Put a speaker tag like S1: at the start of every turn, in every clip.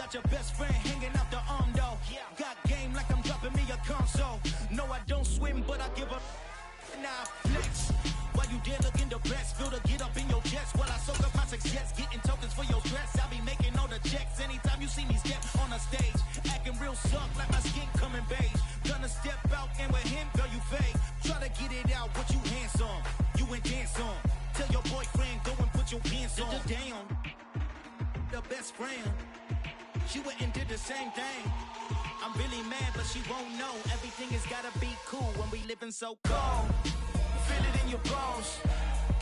S1: got your best friend hanging out the arm though. Got game like I'm dropping me a console. No, I don't swim, but I give a now flex. While you there looking depressed, feel the get up in your chest. While I soak up my success, getting tokens for your stress. I be making all the checks anytime you see me step on a stage. Acting real suck like my skin coming beige. Gonna step out and with him, girl, you fake. Try to get it out, what you handsome. You and dance on. Tell your boyfriend, go and put your pants on. Damn, the best friend. She went and did the same thing. I'm really mad, but she won't know. Everything has gotta be cool when we living so cold. Feel it in your bones.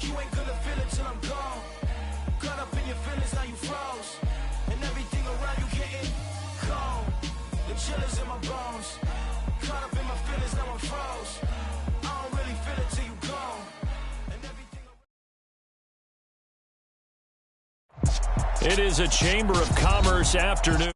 S1: You ain't gonna feel it till I'm gone. Caught up in your feelings, now you froze. And everything around you getting cold. The chillers in my bones. Caught up in my feelings, now I'm froze. I don't really feel it till you gone. And everything
S2: It is a Chamber of Commerce afternoon.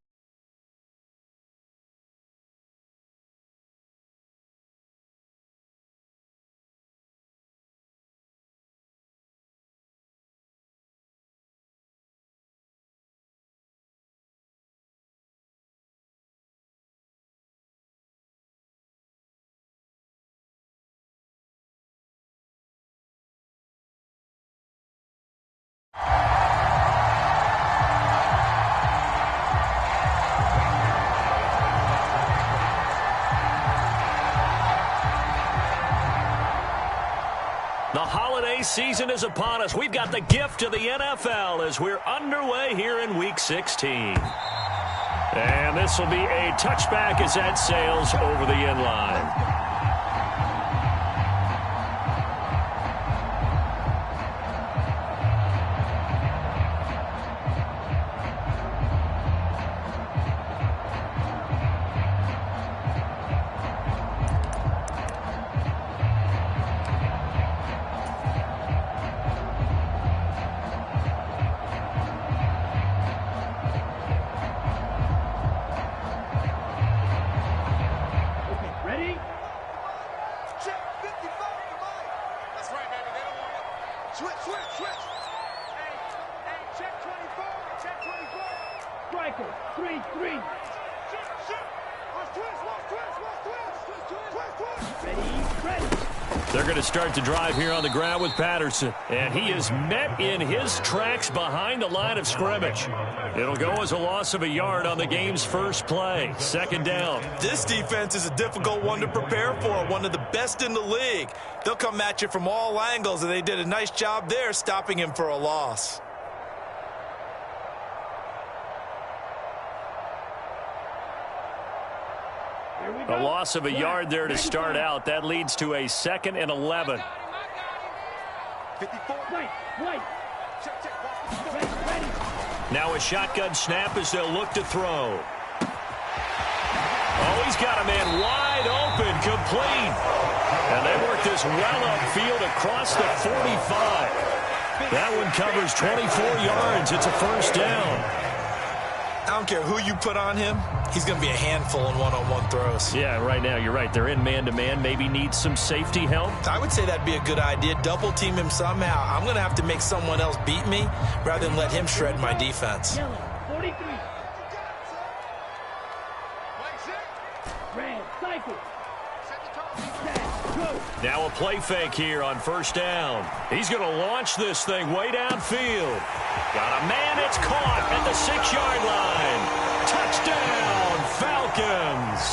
S2: The holiday season is upon us. We've got the gift of the NFL as we're underway here in Week 16. And this will be a touchback as that sails over the end line. They're going to start to drive here on the ground with Patterson. And he is met in his tracks behind the line of scrimmage. It'll go as a loss of a yard on the game's first play. Second down.
S3: This defense is a difficult one to prepare for. One of the best in the league. They'll come at you from all angles, and they did a nice job there stopping him for a loss.
S2: A loss of a yard there to start out. That leads to a 2nd and 11. Now a shotgun snap as they'll look to throw. Oh, he's got a man wide open, complete. And they work this well upfield across the 45. That one covers 24 yards. It's a first down.
S3: I don't care who you put on him. He's going to be a handful in one-on-one throws.
S2: Yeah, right now, you're right. They're in man-to-man. Maybe need some safety help.
S3: I would say that'd be a good idea. Double team him somehow. I'm going to have to make someone else beat me rather than let him shred my defense.
S4: 43.
S2: Now a play fake here on first down. He's going to launch this thing way downfield. Got a man, it's caught at the 6-yard line. Touchdown, Falcons.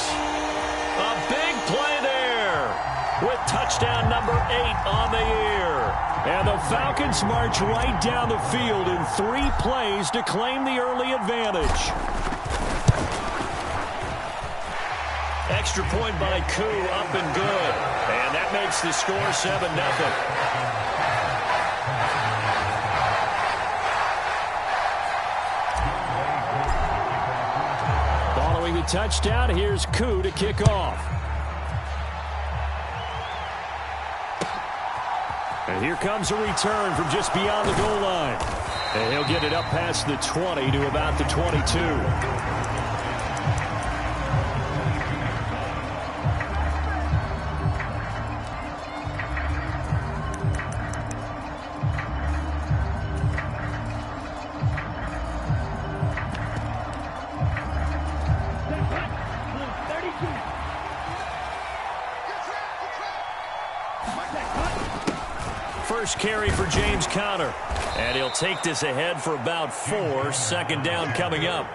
S2: A big play there with touchdown number 8 on the year. And the Falcons march right down the field in 3 plays to claim the early advantage. Extra point by Koo, up and good. And that makes the score 7-0. Following the touchdown, here's Koo to kick off. And here comes a return from just beyond the goal line. And he'll get it up past the 20 to about the 22. first carry for James Conner. And he'll take this ahead for about 4. Second down coming up.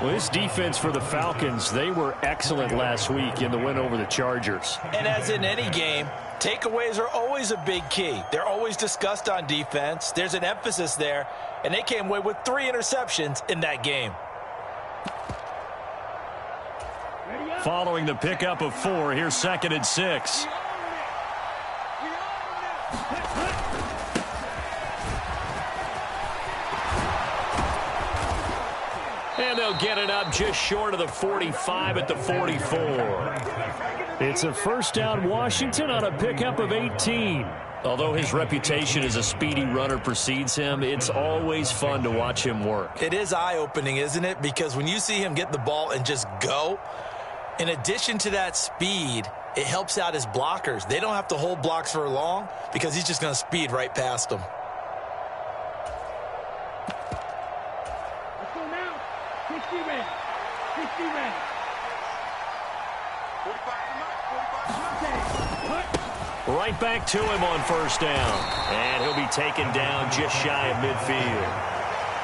S4: Well, this defense for the Falcons, they were excellent last week in the win over the Chargers.
S3: And as in any game, takeaways are always a big key. They're always discussed on defense. There's an emphasis there, and they came away with 3 interceptions in that game.
S2: Following the pickup of 4, here's 2nd and 6. And they'll get it up just short of the 45 at the 44.
S4: It's a first down Washington on a pickup of 18.
S2: Although his reputation as a speedy runner precedes him, it's always fun to watch him work.
S3: It is eye-opening, isn't it? Because when you see him get the ball and just go, in addition to that speed, it helps out his blockers. They don't have to hold blocks for long because he's just going to speed right past them.
S5: Let's go now. 60 red. 60 red. 45.
S2: Right back to him on first down. And he'll be taken down just shy of midfield.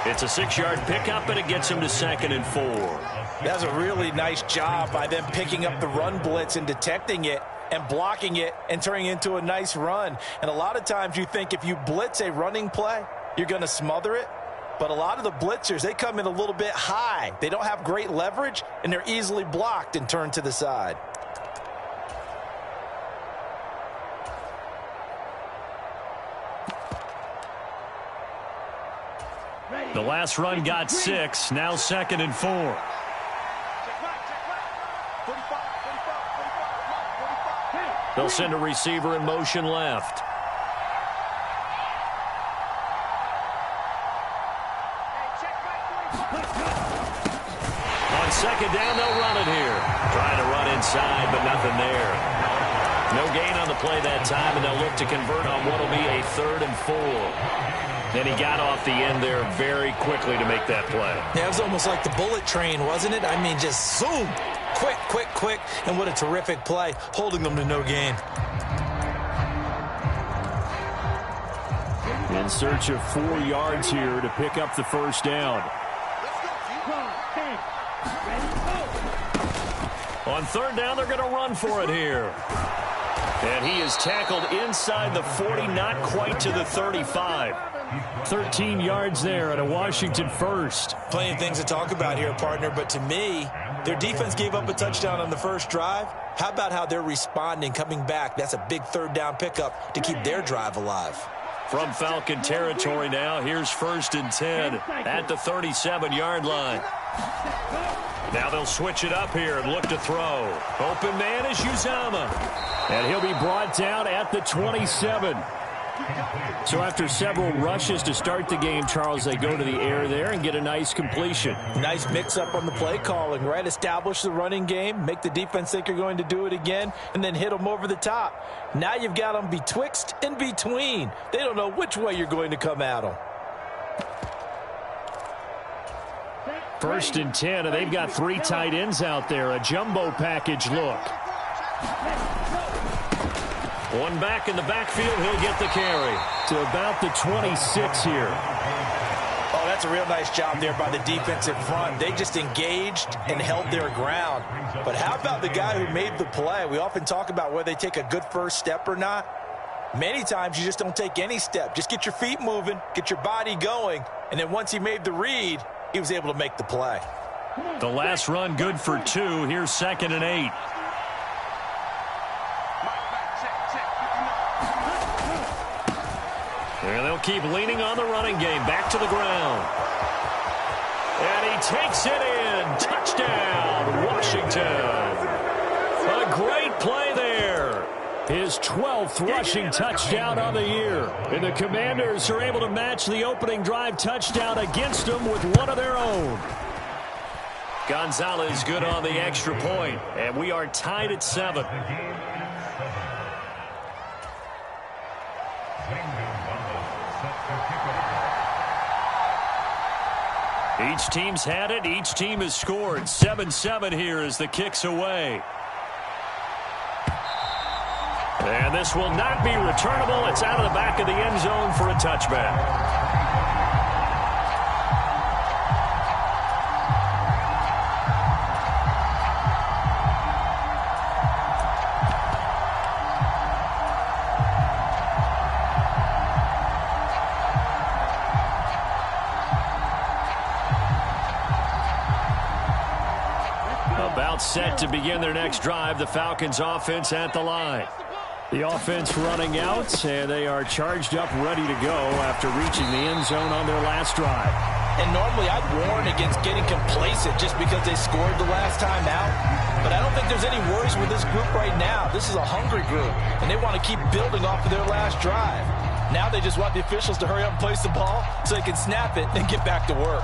S2: It's a 6-yard pickup, and it gets him to 2nd and 4.
S3: That's a really nice job by them picking up the run blitz and detecting it and blocking it and turning it into a nice run. And a lot of times you think if you blitz a running play, you're going to smother it. But a lot of the blitzers, they come in a little bit high. They don't have great leverage, and they're easily blocked and turned to the side.
S2: The last run got 6, now 2nd and 4. They'll send a receiver in motion left. On 2nd down, they'll run it here. Trying to run inside, but nothing there. No gain on the play that time, and they'll look to convert on what will be a 3rd and 4. And he got off the end there very quickly to make that play.
S3: Yeah, it was almost like the bullet train, wasn't it? I mean, just zoom. Quick, quick, quick. And what a terrific play, holding them to no gain.
S4: In search of 4 yards here to pick up the first down.
S2: On 3rd down, they're going to run for it here. And he is tackled inside the 40, not quite to the 35.
S4: 13 yards there at a Washington first.
S3: Plenty of things to talk about here, partner, but to me, their defense gave up a touchdown on the first drive. How about how they're responding, coming back? That's a big 3rd down pickup to keep their drive alive.
S2: From Falcon territory now, here's 1st and 10 at the 37-yard line. Now they'll switch it up here and look to throw. Open man is Uzama.
S4: And he'll be brought down at the 27. So after several rushes to start the game, Charles, they go to the air there and get a nice completion.
S3: Nice mix-up on the play calling, right? Establish the running game, make the defense think you're going to do it again, and then hit them over the top. Now you've got them betwixt and between. They don't know which way you're going to come at them.
S4: 1st and 10, and they've got 3 tight ends out there. A jumbo package look.
S2: One back in the backfield, he'll get the carry.
S4: To about the 26 here.
S3: Oh, that's a real nice job there by the defensive front. They just engaged and held their ground. But how about the guy who made the play? We often talk about whether they take a good first step or not. Many times you just don't take any step. Just get your feet moving, get your body going, and then once he made the read, he was able to make the play.
S2: The last run good for 2. Here's 2nd and 8. And they'll keep leaning on the running game. Back to the ground. And he takes it in. Touchdown, Washington. A great play there.
S4: His 12th rushing touchdown on the year. And the Commanders are able to match the opening drive touchdown against them with one of their own.
S2: Gonzalez good on the extra point. And we are tied at 7. Each team's had it. Each team has scored. 7-7 here as the kick's away. And And this will not be returnable. It's out of the back of the end zone for a touchback. About set to begin their next drive. The Falcons offense at the line. The offense running out, and they are charged up, ready to go after reaching the end zone on their last drive.
S3: And normally I'd warn against getting complacent just because they scored the last time out. But I don't think there's any worries with this group right now. This is a hungry group, and they want to keep building off of their last drive. Now they just want the officials to hurry up and place the ball so they can snap it and get back to work.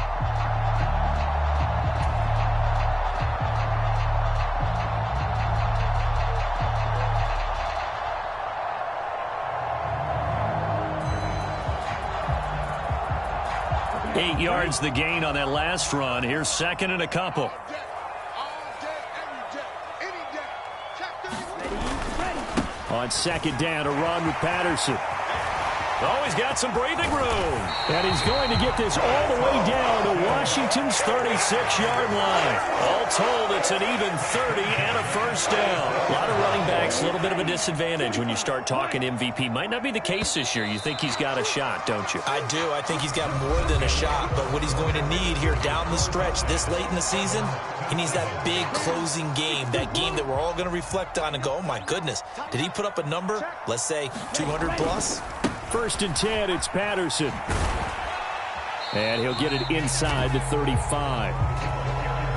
S2: Yards the gain on that last run. Here's second and a couple. On second down, a run with Patterson. Oh, he's got some breathing room. And he's going to get this all the way down to Washington's 36-yard line. All told, it's an even 30 and a first down. A lot of running backs, a little bit of a disadvantage when you start talking MVP. Might not be the case this year. You think he's got a shot, don't you?
S3: I do. I think he's got more than a shot. But what he's going to need here down the stretch this late in the season, he needs that big closing game, that game that we're all going to reflect on and go, oh, my goodness, did he put up a number, let's say 200 plus?
S4: First and 10, it's Patterson. And he'll get it inside the 35.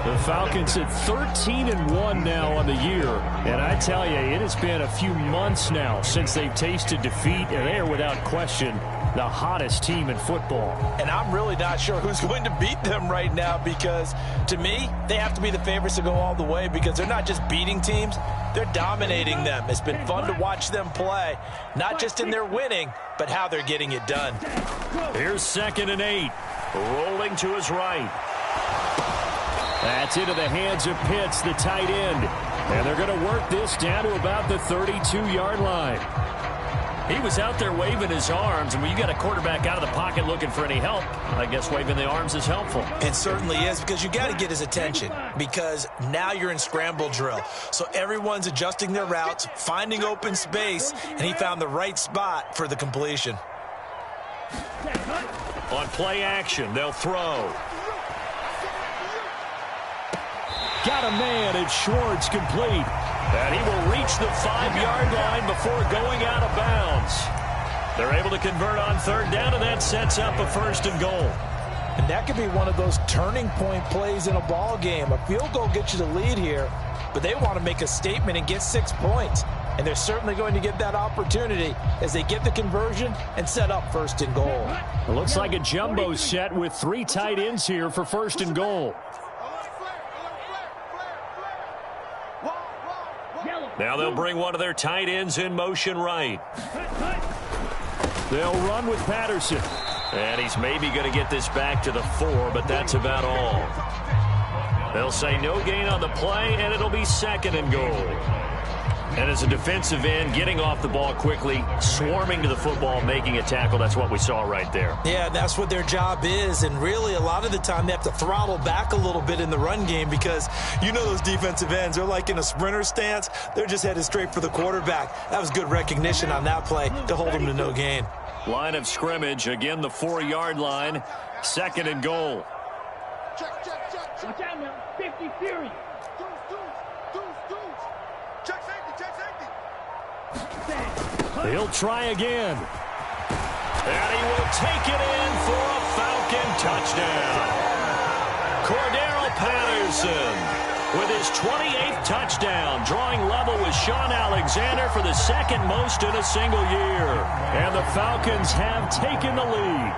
S4: The Falcons at 13-1 now on the year. And I tell you, it has been a few months now since they've tasted defeat, and they are without question the hottest team in football.
S3: And I'm really not sure who's going to beat them right now because, to me, they have to be the favorites to go all the way because they're not just beating teams, they're dominating them. It's been fun to watch them play, not just in their winning, but how they're getting it done.
S2: Here's second and 8. Rolling to his right.
S4: That's into the hands of Pitts, the tight end. And they're going to work this down to about the 32-yard line.
S2: He was out there waving his arms, and when you got a quarterback out of the pocket looking for any help, I guess waving the arms is helpful.
S3: It certainly is because you got to get his attention because now you're in scramble drill. So everyone's adjusting their routes, finding open space, and he found the right spot for the completion.
S2: On play action, they'll throw.
S4: Got a man at Schwartz, complete.
S2: And he will reach the 5-yard line before going out of bounds. They're able to convert on third down, and that sets up a first and goal.
S3: And that could be one of those turning point plays in a ball game. A field goal gets you the lead here, but they want to make a statement and get 6 points. And they're certainly going to get that opportunity as they get the conversion and set up first and goal.
S4: It looks like a jumbo set with 3 tight ends here for first and goal.
S2: Now they'll bring one of their tight ends in motion right.
S4: They'll run with Patterson.
S2: And he's maybe going to get this back to the 4, but that's about all. They'll say no gain on the play, and it'll be second and goal. And as a defensive end, getting off the ball quickly, swarming to the football, making a tackle, that's what we saw right there.
S3: Yeah, that's what their job is. And really, a lot of the time, they have to throttle back a little bit in the run game because you know those defensive ends, they're like in a sprinter stance. They're just headed straight for the quarterback. That was good recognition on that play to hold them to no gain.
S2: Line of scrimmage, again the 4-yard line, second and goal.
S5: Watch out now, 50 Fury.
S4: He'll try again.
S2: And he will take it in for a Falcon touchdown. Cordero Patterson with his 28th touchdown, drawing level with Sean Alexander for the second most in a single year.
S4: And the Falcons have taken the lead.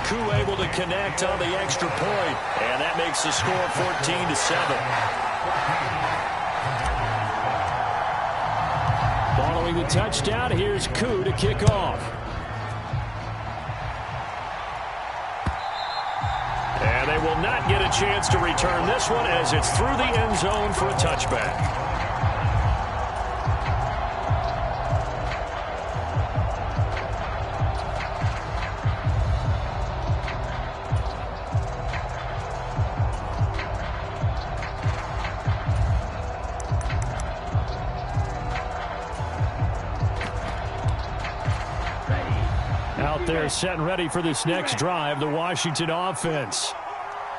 S2: Koo able to connect on the extra point, and that makes the score 14-7.
S4: Following the touchdown, here's Koo to kick off.
S2: And they will not might get a chance to return this one as it's through the end zone for a touchback. They're set and ready for this next drive, the Washington offense.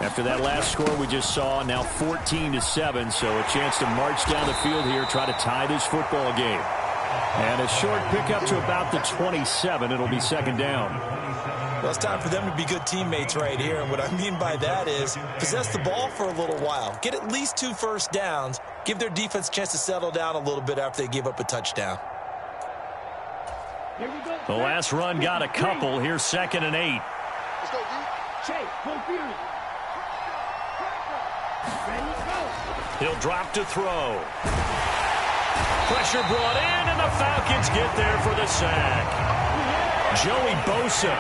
S2: After that last score we just saw, now 14-7, so a chance to march down the field here, try to tie this football game. And a short pickup to about the 27. It'll be second down.
S3: Well, it's time for them to be good teammates right here, and what I mean by that is possess the ball for a little while, get at least 2 first downs, give their defense a chance to settle down a little bit after they give up a touchdown.
S2: The last run got a couple. Here's 2nd and 8.
S5: Let's go, D. Chase, full field. Ready, go.
S2: He'll drop to throw. Pressure brought in, and the Falcons get there for the sack. Joey Bosa.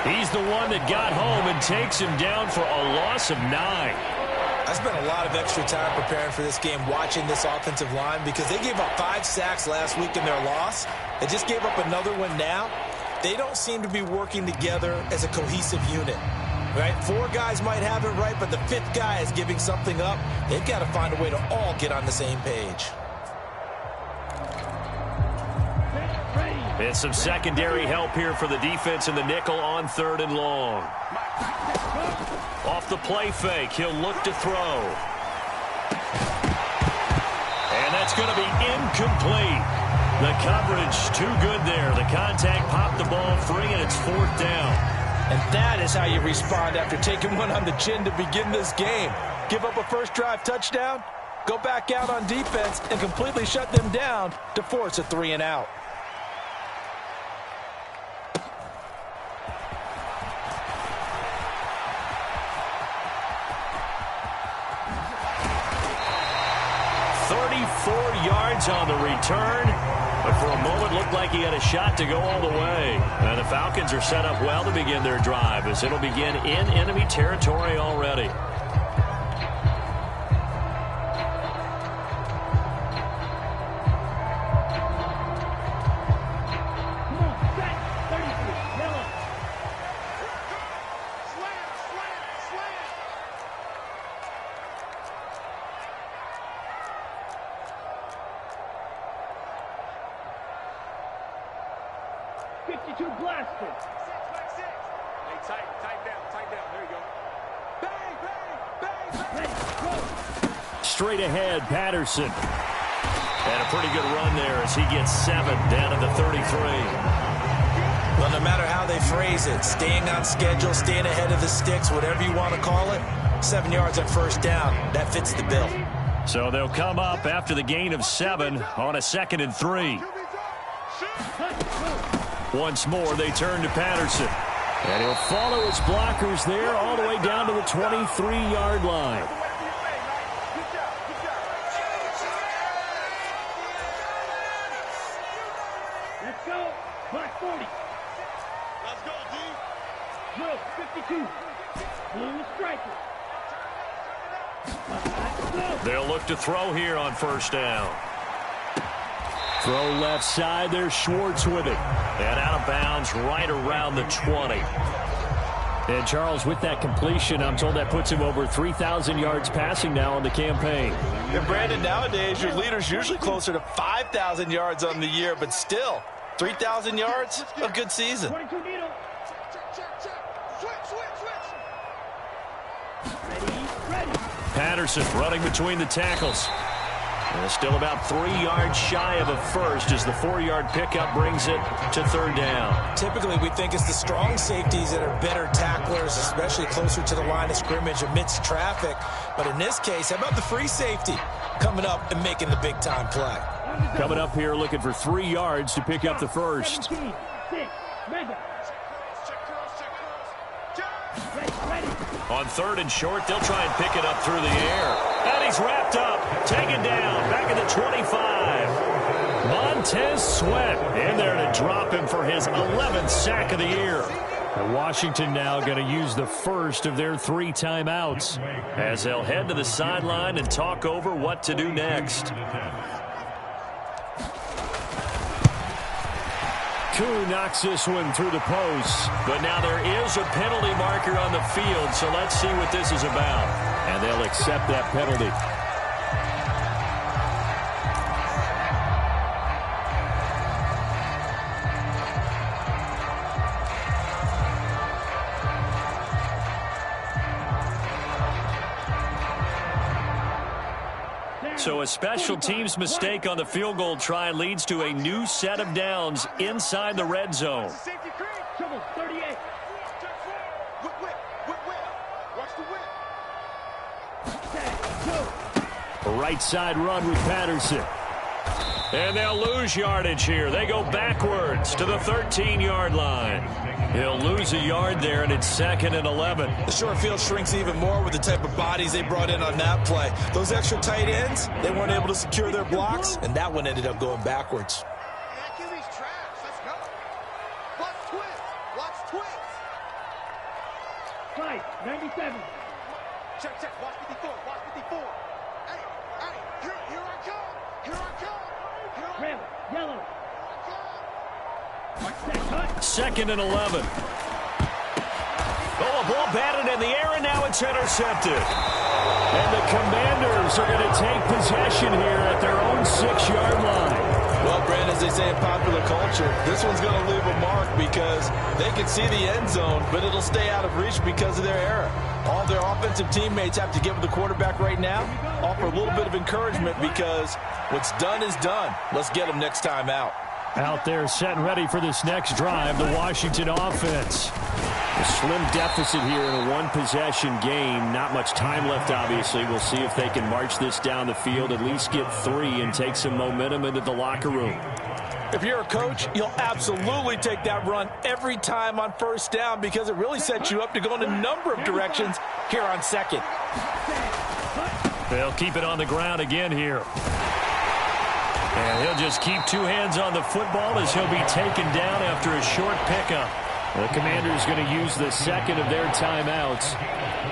S2: He's the one that got home and takes him down for a loss of 9.
S3: I spent a lot of extra time preparing for this game, watching this offensive line, because they gave up 5 sacks last week in their loss. They just gave up another one now. They don't seem to be working together as a cohesive unit. Right? 4 guys might have it right, but the 5th guy is giving something up. They've got to find a way to all get on the same page.
S2: And some secondary help here for the defense in the nickel on 3rd and long. Off the play fake, he'll look to throw. And that's going to be incomplete. The coverage too good there. The contact popped the ball free, and it's 4th down.
S3: And that is how you respond after taking one on the chin to begin this game. Give up a first drive touchdown, go back out on defense, and completely shut them down to force a 3 and out.
S2: On the return, but for a moment looked like he had a shot to go all the way. And the Falcons are set up well to begin their drive, as it'll begin in enemy territory already. Straight ahead, Patterson. And a pretty good run there as he gets 7 down to the 33.
S3: Well, no matter how they phrase it, staying on schedule, staying ahead of the sticks, whatever you want to call it, 7 yards on first down, that fits the bill.
S2: So they'll come up after the gain of 7 on a 2nd and 3. Once more, they turn to Patterson. And he'll follow his blockers there all the way down to the 23-yard line.
S5: Let's go. Black 40. Let's go, D. Drill 52. Blue striker.
S2: They'll look to throw here on first down. Throw left side. There's Schwartz with it. And out of bounds right around the 20. And Charles, with that completion, I'm told that puts him over 3,000 yards passing now on the campaign.
S3: And Brandon, nowadays your leader's usually closer to 5,000 yards on the year, but still, 3,000 yards, a good season.
S5: 22 needle. Ready.
S2: Patterson running between the tackles. And still about 3 yards shy of a first as the 4-yard pickup brings it to third down.
S3: Typically, we think it's the strong safeties that are better tacklers, especially closer to the line of scrimmage amidst traffic. But in this case, how about the free safety coming up and making the big-time play?
S2: Coming up here looking for 3 yards to pick up the first.
S5: 17, 6, mega.
S2: On third and short, they'll try and pick it up through the air. And he's wrapped up, taken down, back at the 25. Montez Sweat in there to drop him for his 11th sack of the year.
S4: And Washington now going to use the first of their 3 timeouts as they'll head to the sideline and talk over what to do next. Koo knocks this one through the post. But now there is a penalty marker on the field, so let's see what this is about. And they'll accept that penalty. So a special teams mistake on the field goal try leads to a new set of downs inside the red zone. A right side run with Patterson. And they'll lose yardage here. They go backwards to the 13-yard line. He'll lose a yard there, and it's 2nd and 11.
S3: The short field shrinks even more with the type of bodies they brought in on that play. Those extra tight ends, they weren't able to secure their blocks, and that one ended up going backwards.
S5: Let's go. Watch twins. Watch twins. Right, 97. Check. Watch 54. Watch 54. Hey, here I come. Here I come. Red, yellow.
S4: 2nd and 11. Oh, a ball batted in the air, and now it's intercepted. And the Commanders are going to take possession here at their own 6-yard line.
S3: Well, Brand, as they say in popular culture, this one's going to leave a mark because they can see the end zone, but it'll stay out of reach because of their error. All their offensive teammates have to give the quarterback right now, offer a little bit of encouragement because what's done is done. Let's get them next time out.
S4: Out there set and ready for this next drive, the Washington offense. A slim deficit here in a one-possession game. Not much time left, obviously. We'll see if they can march this down the field, at least get 3 and take some momentum into the locker room.
S3: If you're a coach, you'll absolutely take that run every time on first down because it really sets you up to go in a number of directions here on 2nd.
S4: They'll keep it on the ground again here. And he'll just keep 2 hands on the football as he'll be taken down after a short pickup. The Commanders going to use the 2nd of their timeouts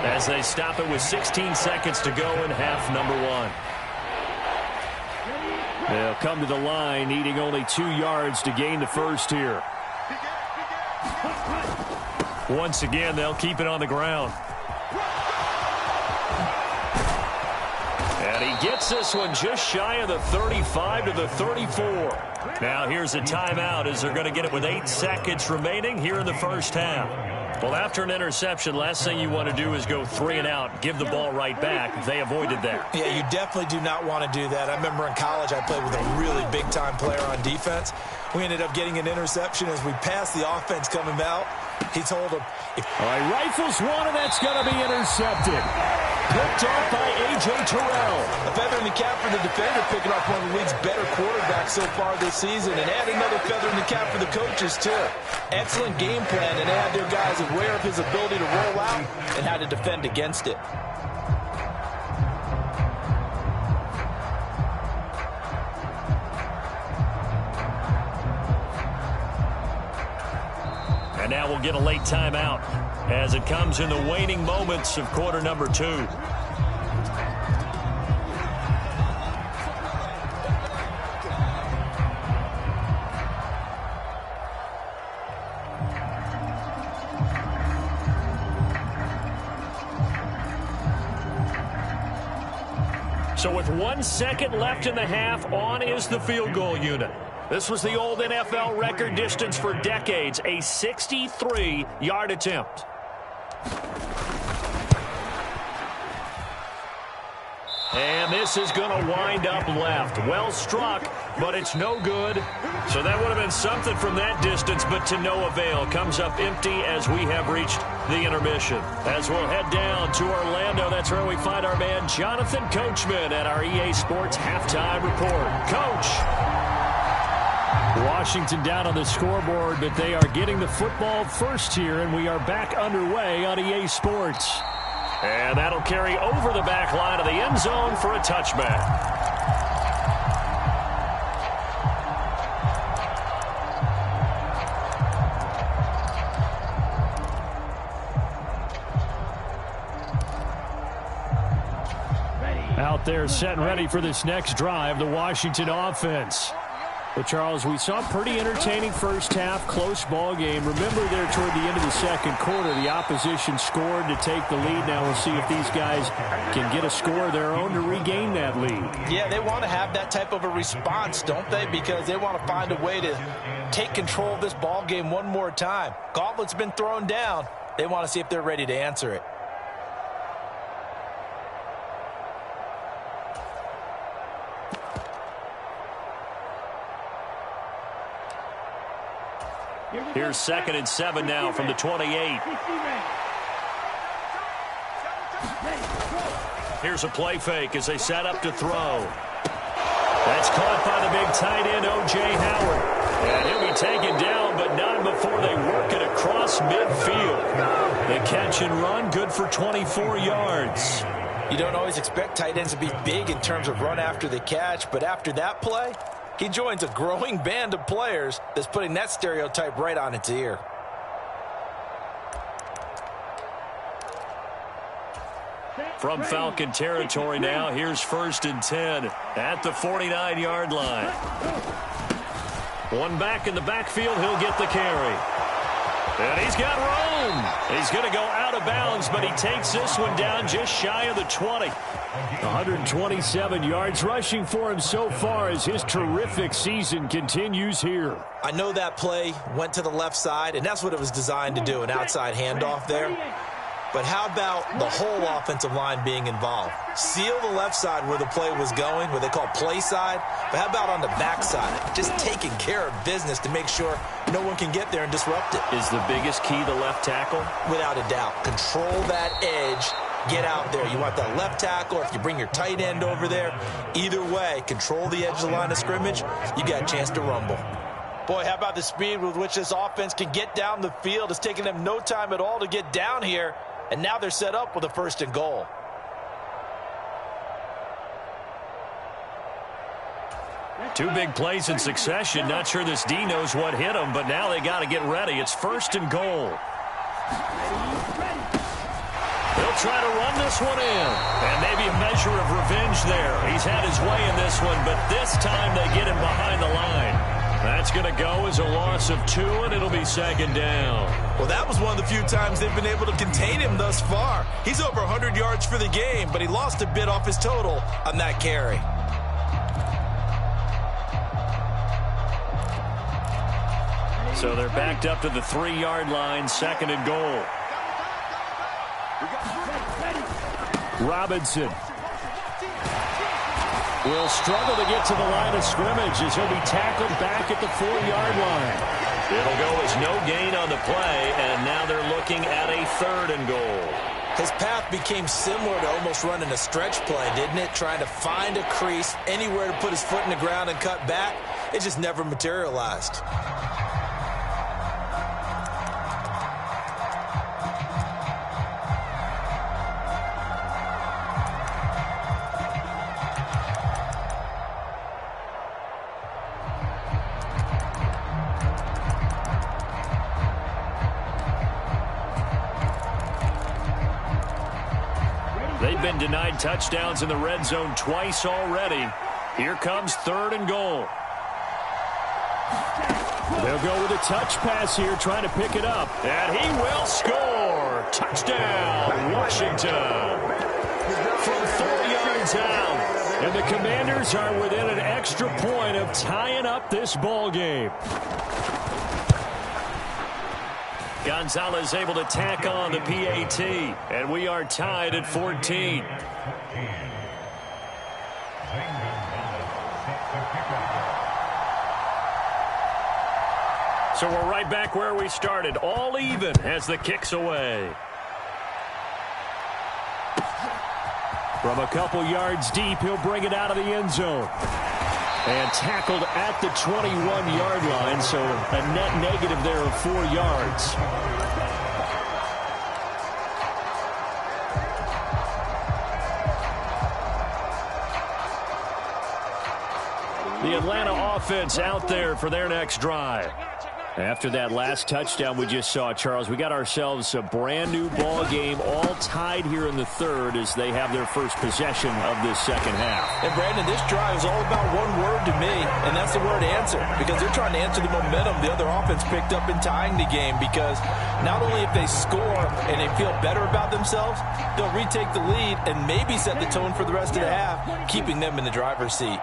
S4: as they stop it with 16 seconds to go in half number 1. They'll come to the line, needing only 2 yards to gain the first here. Once again, they'll keep it on the ground. And he gets this one just shy of the 35 to the 34. Now here's a timeout as they're going to get it with 8 seconds remaining here in the first half. Well, after an interception, last thing you want to do is go 3 and out, give the ball right back. They avoided that.
S3: Yeah, you definitely do not want to do that. I remember in college I played with a really big-time player on defense. We ended up getting an interception as we passed the offense coming out. He told him...
S4: All right, rifles one, and that's going to be intercepted. Picked off by A.J. Terrell.
S3: A feather in the cap for the defender, picking off one of the league's better quarterbacks so far this season, and add another feather in the cap for the coaches, too. Excellent game plan, and they had their guys aware of his ability to roll out and how to defend against it.
S4: And now we'll get a late timeout as it comes in the waning moments of quarter number 2. So with 1 second left in the half, on is the field goal unit. This was the old NFL record distance for decades, a 63-yard attempt. And this is going to wind up left. Well struck, but it's no good. So that would have been something from that distance, but to no avail. Comes up empty as we have reached the intermission. As we'll head down to Orlando, that's where we find our man Jonathan Coachman at our EA Sports Halftime Report. Coach! Washington down on the scoreboard, but they are getting the football first here, and we are back underway on EA Sports. And that'll carry over the back line of the end zone for a touchback. out there set and ready for this next drive, the Washington offense. But, Charles, we saw a pretty entertaining first half, close ball game. Remember there toward the end of the second quarter, the opposition scored to take the lead. Now we'll see if these guys can get a score of their own to regain that lead.
S3: Yeah, they want to have that type of a response, don't they? Because they want to find a way to take control of this ball game one more time. Gauntlet's been thrown down. They want to see if they're ready to answer it.
S2: Here's 2nd and 7 now from the 28. Here's a play fake as they set up to throw. That's caught by the big tight end, O.J. Howard. And he'll be taken down, but not before they work it across midfield. The catch and run, good for 24 yards.
S3: You don't always expect tight ends to be big in terms of run after the catch, but after that play, he joins a growing band of players that's putting that stereotype right on its ear.
S2: From Falcon territory now, here's 1st and 10 at the 49-yard line. One back in the backfield, he'll get the carry. And he's got room. He's going to go out of bounds, but he takes this one down just shy of the 20.
S4: 127 yards rushing for him so far as his terrific season continues here.
S3: I know that play went to the left side, and that's what it was designed to do, an outside handoff there. But how about the whole offensive line being involved? Seal the left side where the play was going, what they call play side. But how about on the back side? Just taking care of business to make sure no one can get there and disrupt it.
S2: Is the biggest key the left tackle?
S3: Without a doubt. Control that edge. Get out there. You want that left tackle, or if you bring your tight end over there, either way, control the edge of the line of scrimmage, you got a chance to rumble. Boy, how about the speed with which this offense can get down the field? It's taking them no time at all to get down here, and now they're set up with a 1st and goal.
S2: Two big plays in succession. Not sure this D knows what hit him, but now they got to get ready. It's 1st and goal. They'll try to run this one in. And maybe a measure of revenge there. He's had his way in this one, but this time they get him behind the line. That's going to go as a loss of 2, and it'll be 2nd down.
S3: Well, that was one of the few times they've been able to contain him thus far. He's over 100 yards for the game, but he lost a bit off his total on that carry.
S2: So they're backed up to the 3-yard line, 2nd and goal.
S4: Robinson will struggle to get to the line of scrimmage as he'll be tackled back at the 4-yard line.
S2: It'll go as no gain on the play, and now they're looking at a 3rd and goal.
S3: His path became similar to almost running a stretch play, didn't it? Trying to find a crease, anywhere to put his foot in the ground and cut back. It just never materialized.
S2: They've been denied touchdowns in the red zone twice already. Here comes 3rd and goal.
S4: They'll go with a touch pass here, trying to pick it up.
S2: And he will score. Touchdown, Washington. From 4 yards out.
S4: And the Commanders are within an extra point of tying up this ball game.
S2: Gonzalez able to tack on the PAT, and we are tied at 14. So we're right back where we started, all even as the kick's away.
S4: From a couple yards deep, he'll bring it out of the end zone. And tackled at the 21-yard line, so a net negative there of 4 yards.
S2: The Atlanta offense out there for their next drive.
S4: After that last touchdown we just saw, Charles, we got ourselves a brand new ball game, all tied here in the third as they have their first possession of this second half.
S3: And Brandon, this drive is all about one word to me, and that's the word answer, because they're trying to answer the momentum the other offense picked up in tying the game, because not only if they score and they feel better about themselves, they'll retake the lead and maybe set the tone for the rest of the half, keeping them in the driver's seat.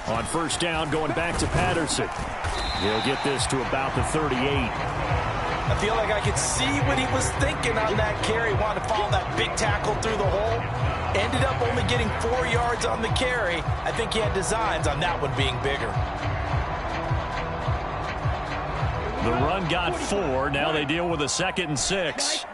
S4: On first down, going back to Patterson. He'll get this to about the 38.
S3: I feel like I could see what he was thinking on that carry. Wanted to follow that big tackle through the hole. Ended up only getting 4 yards on the carry. I think he had designs on that one being bigger.
S4: The run got 4. Now they deal with a 2nd and 6.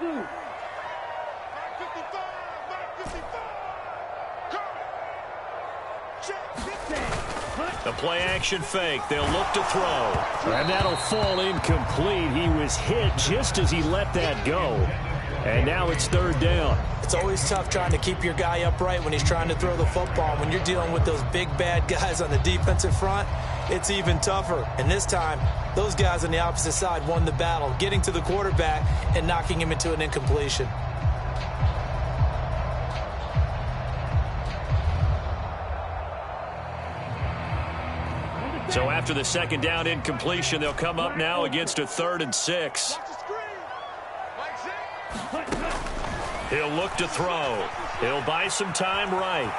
S4: The play-action fake. They'll look to throw. And that'll fall incomplete. He was hit just as he let that go. And now it's 3rd down.
S3: It's always tough trying to keep your guy upright when he's trying to throw the football. When you're dealing with those big, bad guys on the defensive front, it's even tougher. And this time, those guys on the opposite side won the battle, getting to the quarterback and knocking him into an incompletion.
S4: So after the 2nd down incompletion, they'll come up now against a 3rd and 6. He'll look to throw. He'll buy some time right.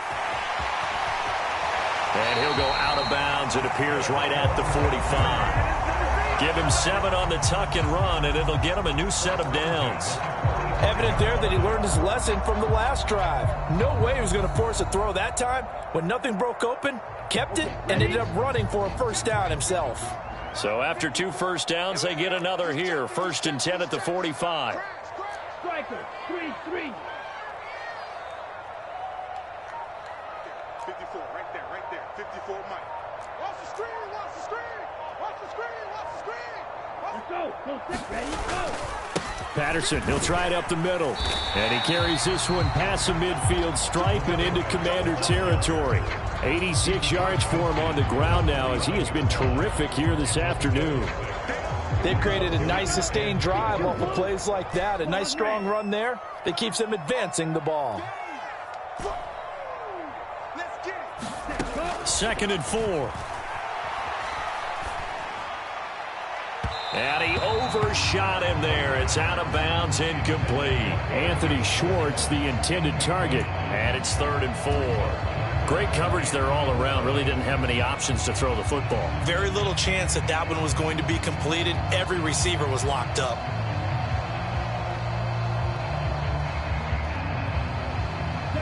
S4: And he'll go out of bounds. It appears right at the 45. Give him 7 on the tuck and run, and it'll get him a new set of downs.
S3: Evident there that he learned his lesson from the last drive. No way he was going to force a throw that time. When nothing broke open, kept it, and ended up running for a 1st down himself.
S4: So after 2 first downs, they get another here. 1st and 10 at the 45.
S5: Striker, 3-3. 54, right there. 54, Mike. Watch the screen, watch the screen. Watch the screen, watch the screen. Let's go. Go, set, ready, go.
S4: Patterson, he'll try it up the middle. And he carries this one past the midfield stripe and into Commander territory. 86 yards for him on the ground now as he has been terrific here this afternoon.
S3: They've created a nice sustained drive off of plays like that. A nice strong run there that keeps them advancing the ball.
S4: 2nd and 4. And he overshot him there. It's out of bounds, incomplete. Anthony Schwartz, the intended target. And it's 3rd and 4. Great coverage there all around. Really didn't have many options to throw the football.
S3: Very little chance that that one was going to be completed. Every receiver was locked up.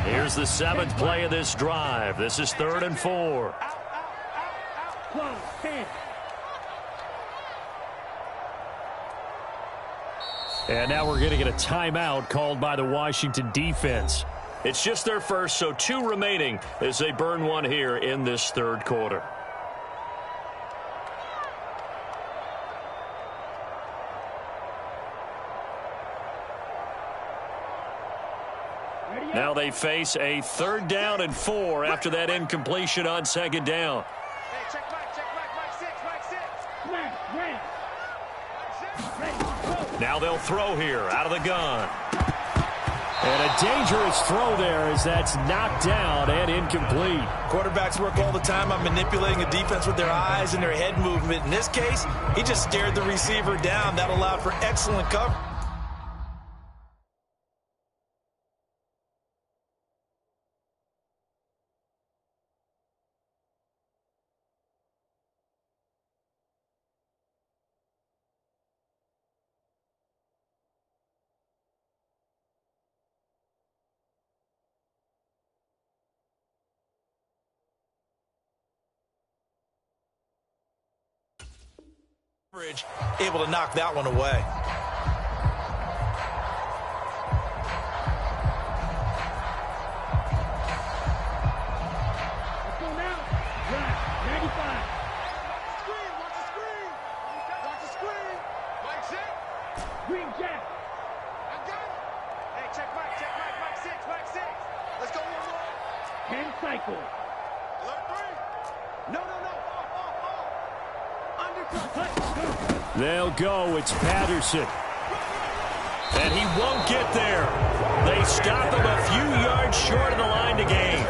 S4: Here's the 7th play of this drive. This is 3rd and 4.
S5: Close, 10.
S4: And now we're going to get a timeout called by the Washington defense. It's just their first, so 2 remaining as they burn one here in this 3rd quarter. Now they face a 3rd down and 4 after that incompletion on 2nd down.
S5: Hey, check Mike 6. Smash, ram. Ready, go.
S4: Now they'll throw here out of the gun. And a dangerous throw there as that's knocked down and incomplete.
S3: Quarterbacks work all the time on manipulating a defense with their eyes and their head movement. In this case, he just stared the receiver down. That allowed for excellent coverage. Able to knock that one away.
S5: Let's go now. Drive, 95. Screen, watch the screen. Watch the screen. Mike set. Green jack. I got it. Hey, check Mike 6. Let's go one more. 10 cycles. Alert 3. No. Off.
S4: They'll go. It's Patterson. And he won't get there. They stop him a few yards short of the line to gain.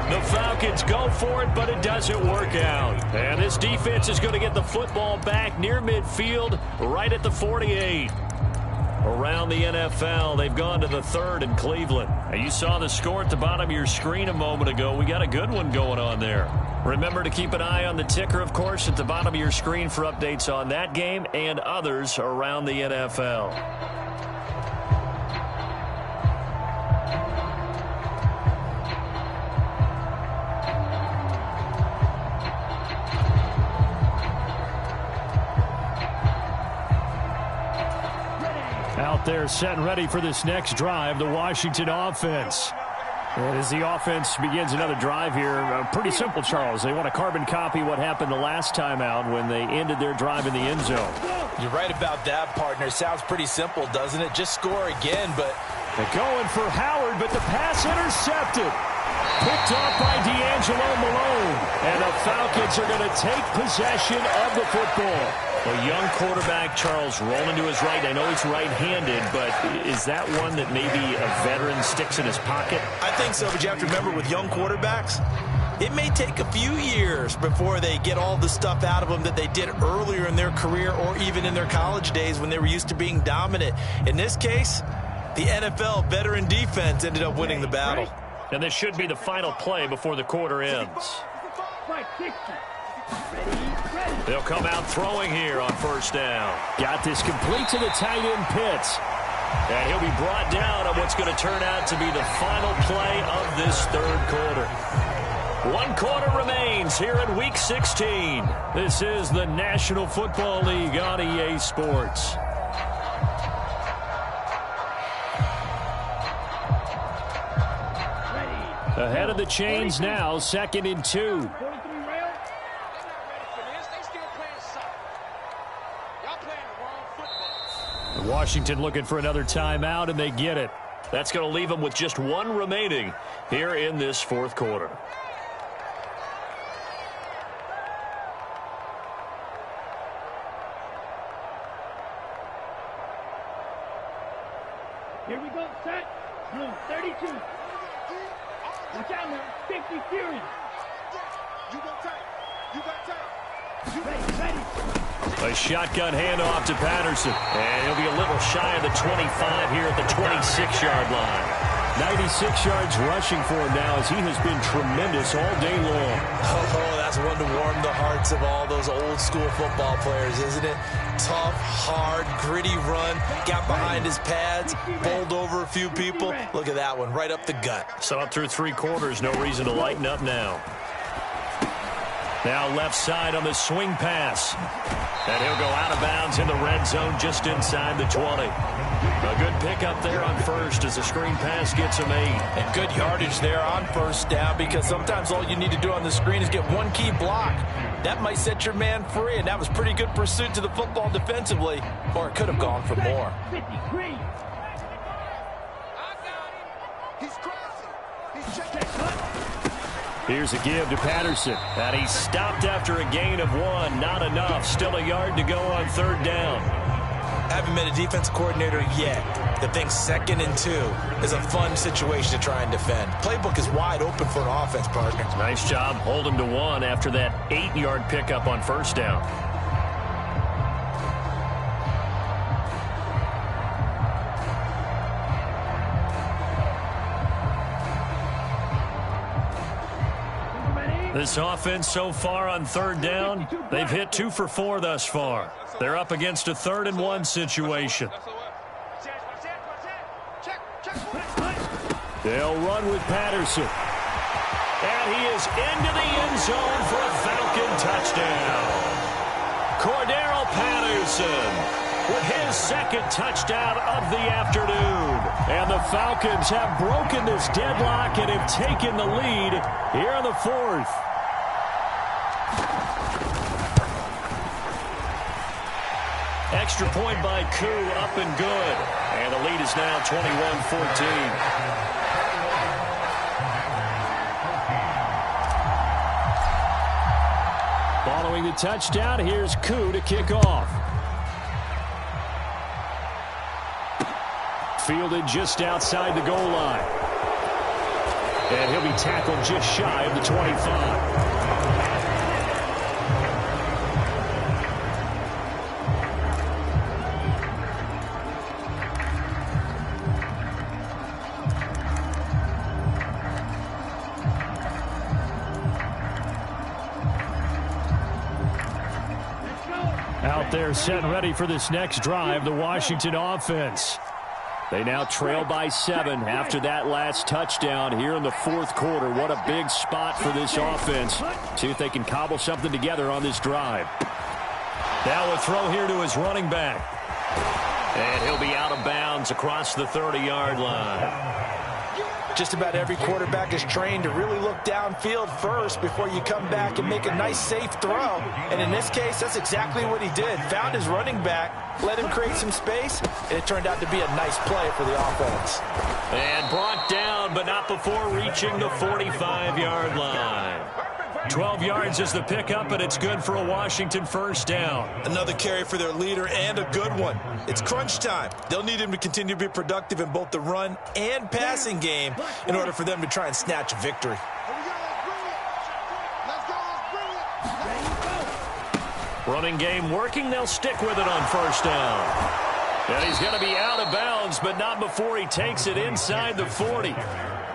S4: The Falcons go for it, but it doesn't work out. And this defense is going to get the football back near midfield, right at the 48. Around the NFL, they've gone to the 3rd in Cleveland. And you saw the score at the bottom of your screen a moment ago. We got a good one going on there. Remember to keep an eye on the ticker, of course, at the bottom of your screen for updates on that game and others around the NFL. Out there set and ready for this next drive, the Washington offense. And as the offense begins another drive here, pretty simple, Charles. They want to carbon copy what happened the last time out when they ended their drive in the end zone.
S3: You're right about that, partner. Sounds pretty simple, doesn't it? Just score again, but...
S4: They're going for Howard, but the pass intercepted. Picked off by D'Angelo Malone. And the Falcons are going to take possession of the football. A young quarterback, Charles, rolling to his right. I know he's right-handed, but is that one that maybe a veteran sticks in his pocket?
S3: I think so, but you have to remember with young quarterbacks, it may take a few years before they get all the stuff out of them that they did earlier in their career or even in their college days when they were used to being dominant. In this case, the NFL veteran defense ended up winning the battle.
S4: And this should be the final play before the quarter ends. They'll come out throwing here on first down. Got this complete to the tight end Pitts. And he'll be brought down on what's going to turn out to be the final play of this 3rd quarter. 1 quarter remains here in Week 16. This is the National Football League on EA Sports. Ahead of the chains now, 2nd and 2. Washington looking for another timeout, and they get it. That's going to leave them with just 1 remaining here in this 4th quarter.
S5: Here we go, set. Blue, 32. Watch out now, 50 Fury. You got tight. You got tight. Ready.
S4: A shotgun handoff to Patterson. And he'll be a little shy of the 25 here at the 26-yard line. 96 yards rushing for him now as he has been tremendous all day long.
S3: Oh, that's one to warm the hearts of all those old-school football players, isn't it? Tough, hard, gritty run. Got behind his pads, bowled over a few people. Look at that one, right up the gut.
S4: So up through 3 quarters, no reason to lighten up now. Now left side on the swing pass. And he'll go out of bounds in the red zone just inside the 20. A good pickup there on first as the screen pass gets him 8.
S3: And good yardage there on first down because sometimes all you need to do on the screen is get 1 key block. That might set your man free, and that was pretty good pursuit to the football defensively, or it could have gone for more.
S4: Here's a give to Patterson. And he stopped after a gain of 1. Not enough. Still a yard to go on 3rd down.
S3: Haven't been a defense coordinator yet that thinks 2nd and 2 is a fun situation to try and defend. Playbook is wide open for an offense, partner.
S4: Nice job holding to 1 after that 8-yard pickup on first down. This offense so far on 3rd down, they've hit 2 for 4 thus far. They're up against a 3rd and 1 situation. They'll run with Patterson. And he is into the end zone for a Falcon touchdown. Cordero Patterson with his 2nd touchdown of the afternoon. And the Falcons have broken this deadlock and have taken the lead here in the 4th. Extra point by Koo, up and good. And the lead is now 21-14. Following the touchdown, here's Koo to kick off. Fielded just outside the goal line. And he'll be tackled just shy of the 25. Out there set and ready for this next drive, the Washington offense. They now trail by 7 after that last touchdown here in the fourth quarter. What a big spot for this offense. See if they can cobble something together on this drive. Now a throw here to his running back. And he'll be out of bounds across the 30-yard line.
S3: Just about every quarterback is trained to really look downfield first before you come back and make a nice, safe throw. And in this case, that's exactly what he did. Found his running back, let him create some space, and it turned out to be a nice play for the offense.
S2: And brought down, but not before reaching the 45-yard line. 12 yards is the pickup, and it's good for a Washington first down.
S3: Another carry for their leader, and a good one. It's crunch time. They'll need him to continue to be productive in both the run and passing game in order for them to try and snatch a victory.
S2: Running game working. They'll stick with it on first down. And he's going to be out of bounds, but not before he takes it inside the 40.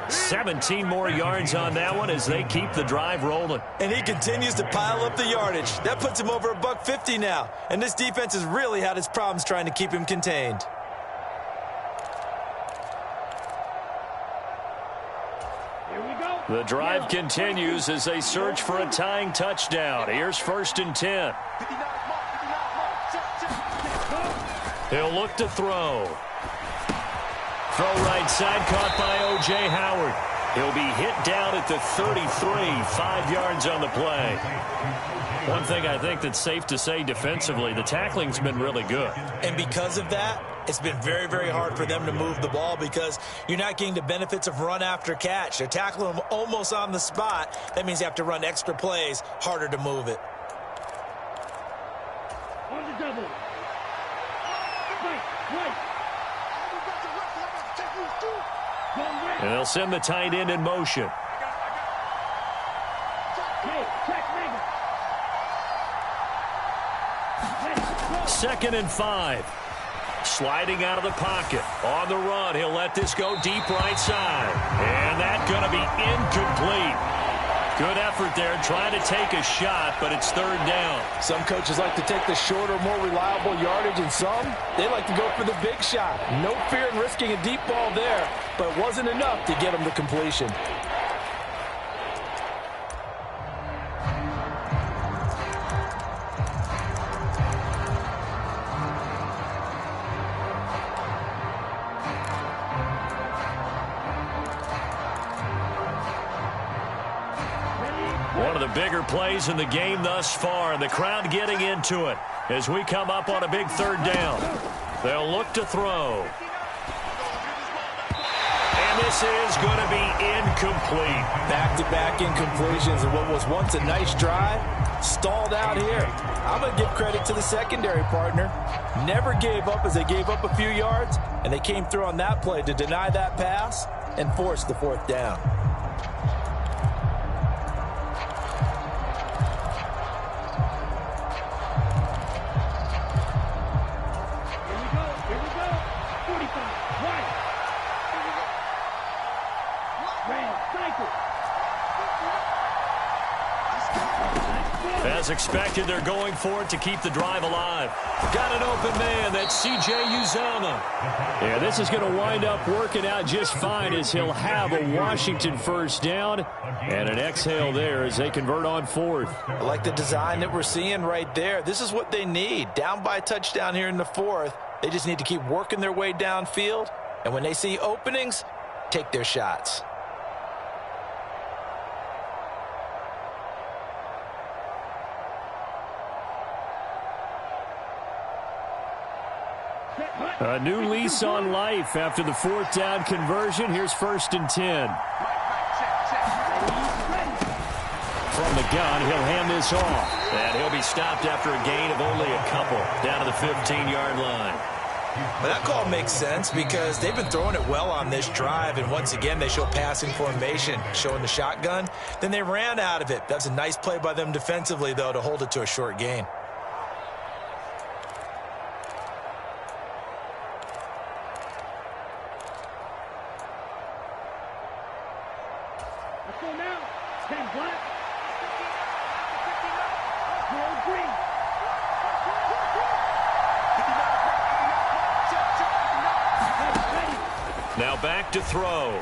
S2: 17 more yards on that one as they keep the drive rolling.
S3: And he continues to pile up the yardage. That puts him over $150 now. And this defense has really had its problems trying to keep him contained.
S2: The drive continues as they search for a tying touchdown. Here's 1st and 10. He'll look to throw. Throw right side, caught by O.J. Howard. He'll be hit down at the 33, 5 yards on the play. One thing I think that's safe to say defensively, the tackling's been really good.
S3: And because of that, it's been very, very hard for them to move the ball because you're not getting the benefits of run after catch. They're tackling them almost on the spot. That means they have to run extra plays, harder to move it.
S5: On the double. Right.
S2: And they'll send the tight end in motion. Second and 5. Sliding out of the pocket. On the run, he'll let this go deep right side. And that's going to be incomplete. Good effort there, trying to take a shot, but it's 3rd down.
S3: Some coaches like to take the shorter, more reliable yardage, and some, they like to go for the big shot. No fear in risking a deep ball there, but it wasn't enough to get them to completion.
S2: One of the bigger plays in the game thus far, and the crowd getting into it as we come up on a big 3rd down. They'll look to throw. And this is going to be incomplete.
S3: Back-to-back incompletions, and what was once a nice drive stalled out here. I'm going to give credit to the secondary partner. Never gave up as they gave up a few yards, and they came through on that play to deny that pass and force the 4th down.
S2: As expected, they're going for it to keep the drive alive. Got an open man. That's C.J. Uzomah.
S4: Yeah, this is going to wind up working out just fine as he'll have a Washington first down and an exhale there as they convert on 4th.
S3: I like the design that we're seeing right there. This is what they need. Down by a touchdown here in the 4th. They just need to keep working their way downfield. And when they see openings, take their shots.
S4: A new lease on life after the 4th down conversion. Here's 1st and 10. from the gun. He'll hand this off.
S2: And he'll be stopped after a gain of only a couple down to the 15-yard line.
S3: But that call makes sense because they've been throwing it well on this drive, and once again they show passing formation, showing the shotgun. Then they ran out of it. That's a nice play by them defensively, though, to hold it to a short gain.
S5: Let's go now. 10 black. 12 green.
S2: Now back to throw.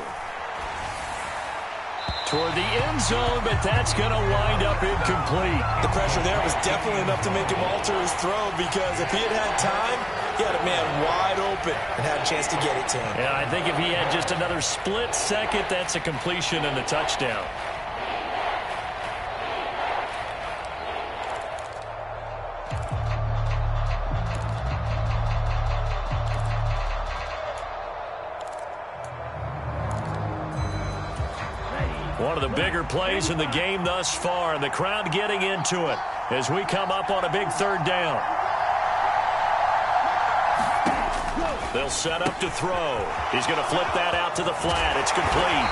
S2: Toward the end zone, but that's going to wind up incomplete.
S3: The pressure there was definitely enough to make him alter his throw, because if he had time, he had a man wide open and had a chance to get it to him.
S2: Yeah, I think if he had just another split second, that's a completion and a touchdown. One of the bigger plays in the game thus far, and the crowd getting into it as we come up on a big third down. They'll set up to throw. He's going to flip that out to the flat. It's complete.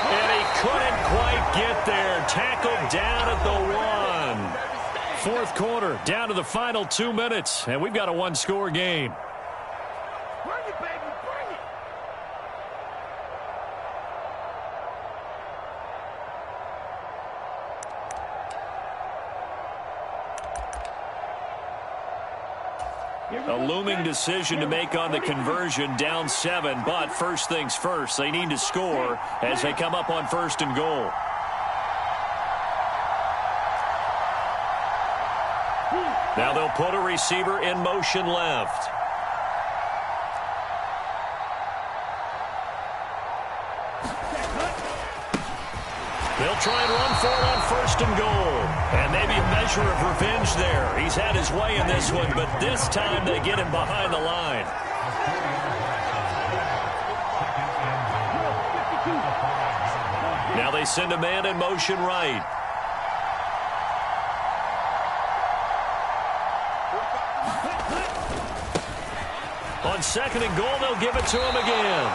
S2: And he couldn't quite get there. Tackled down at the 1.
S4: Fourth quarter, down to the final 2 minutes, and we've got a one-score game.
S5: Bring it, baby. Bring it.
S4: A looming decision to make on the conversion, down 7, but first things first, they need to score as they come up on 1st and goal.
S2: Now they'll put a receiver in motion left. They'll try and run for it on 1st and goal. And maybe a measure of revenge there. He's had his way in this one, but this time they get him behind the line. Now they send a man in motion right. On 2nd and goal, they'll give it to him again.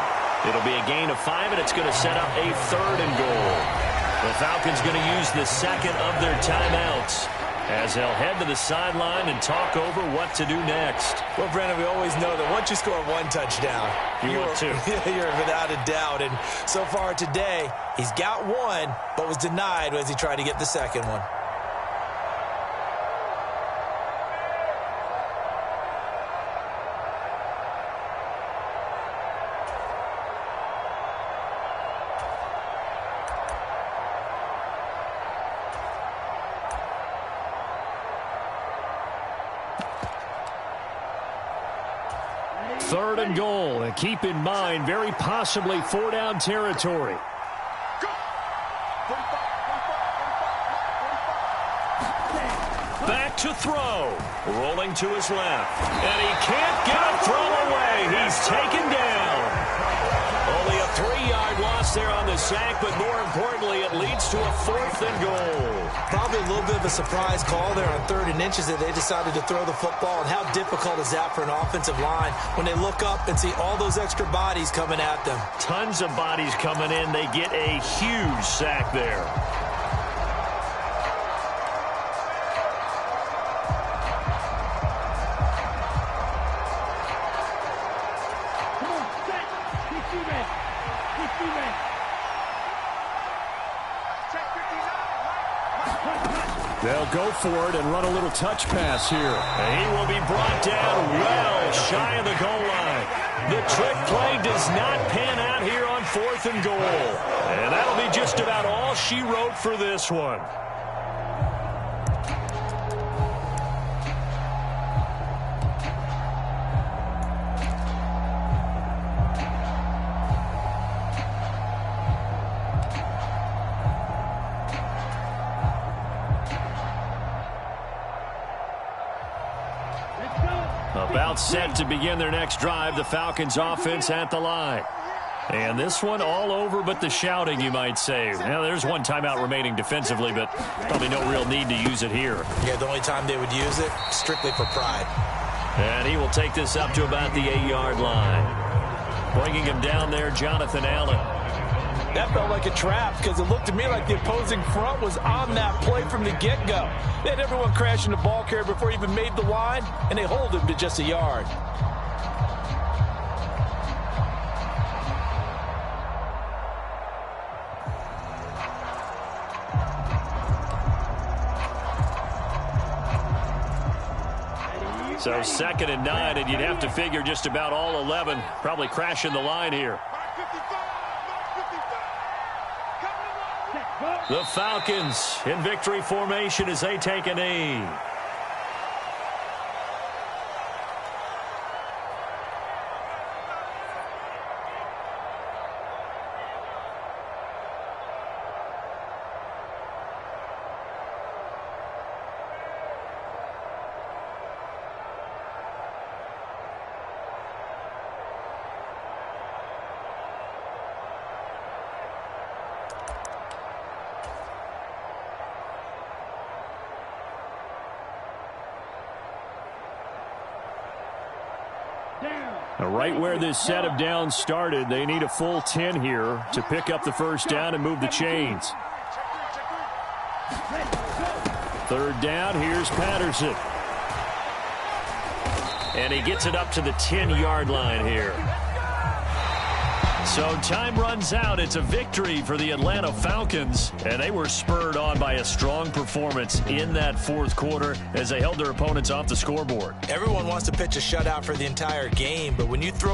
S2: It'll be a gain of 5, and it's going to set up a 3rd and goal. The Falcons going to use the second of their timeouts as they'll head to the sideline and talk over what to do next.
S3: Well, Brandon, we always know that once you score 1 touchdown, you're without a doubt. And so far today, he's got 1, but was denied as he tried to get the second one.
S4: Third and goal, and keep in mind, very possibly 4-down territory.
S2: Back to throw. Rolling to his left. And he can't get a throw away. He's taken down. Only a 3-yard loss there on the sack, but more importantly, it leads to a 4th and goal.
S3: Probably a little bit of a surprise call there on 3rd and inches that they decided to throw the football. And how difficult is that for an offensive line when they look up and see all those extra bodies coming at them?
S2: Tons of bodies coming in. They get a huge sack there.
S4: They'll go for it and run a little touch pass here.
S2: And he will be brought down well shy of the goal line. The trick play does not pan out here on 4th and goal. And that'll be just about all she wrote for this one.
S4: About set to begin their next drive, the Falcons offense at the line. And this one all over but the shouting, you might say. Now, there's one timeout remaining defensively, but probably no real need to use it here.
S3: Yeah, the only time they would use it, strictly for pride.
S4: And he will take this up to about the 8-yard line. Bringing him down there, Jonathan Allen.
S3: That felt like a trap because it looked to me like the opposing front was on that play from the get-go. They had everyone crashing the ball carrier before he even made the line, and they hold him to just a yard.
S4: So 2nd and 9, and you'd have to figure just about all 11 probably crashing the line here. The Falcons in victory formation as they take a knee. Right where this set of downs started, they need a full 10 here to pick up the first down and move the chains. 3rd down, here's Patterson. And he gets it up to the 10-yard line here. So time runs out. It's a victory for the Atlanta Falcons, and they were spurred on by a strong performance in that 4th quarter as they held their opponents off the scoreboard.
S3: Everyone wants to pitch a shutout for the entire game, but when you throw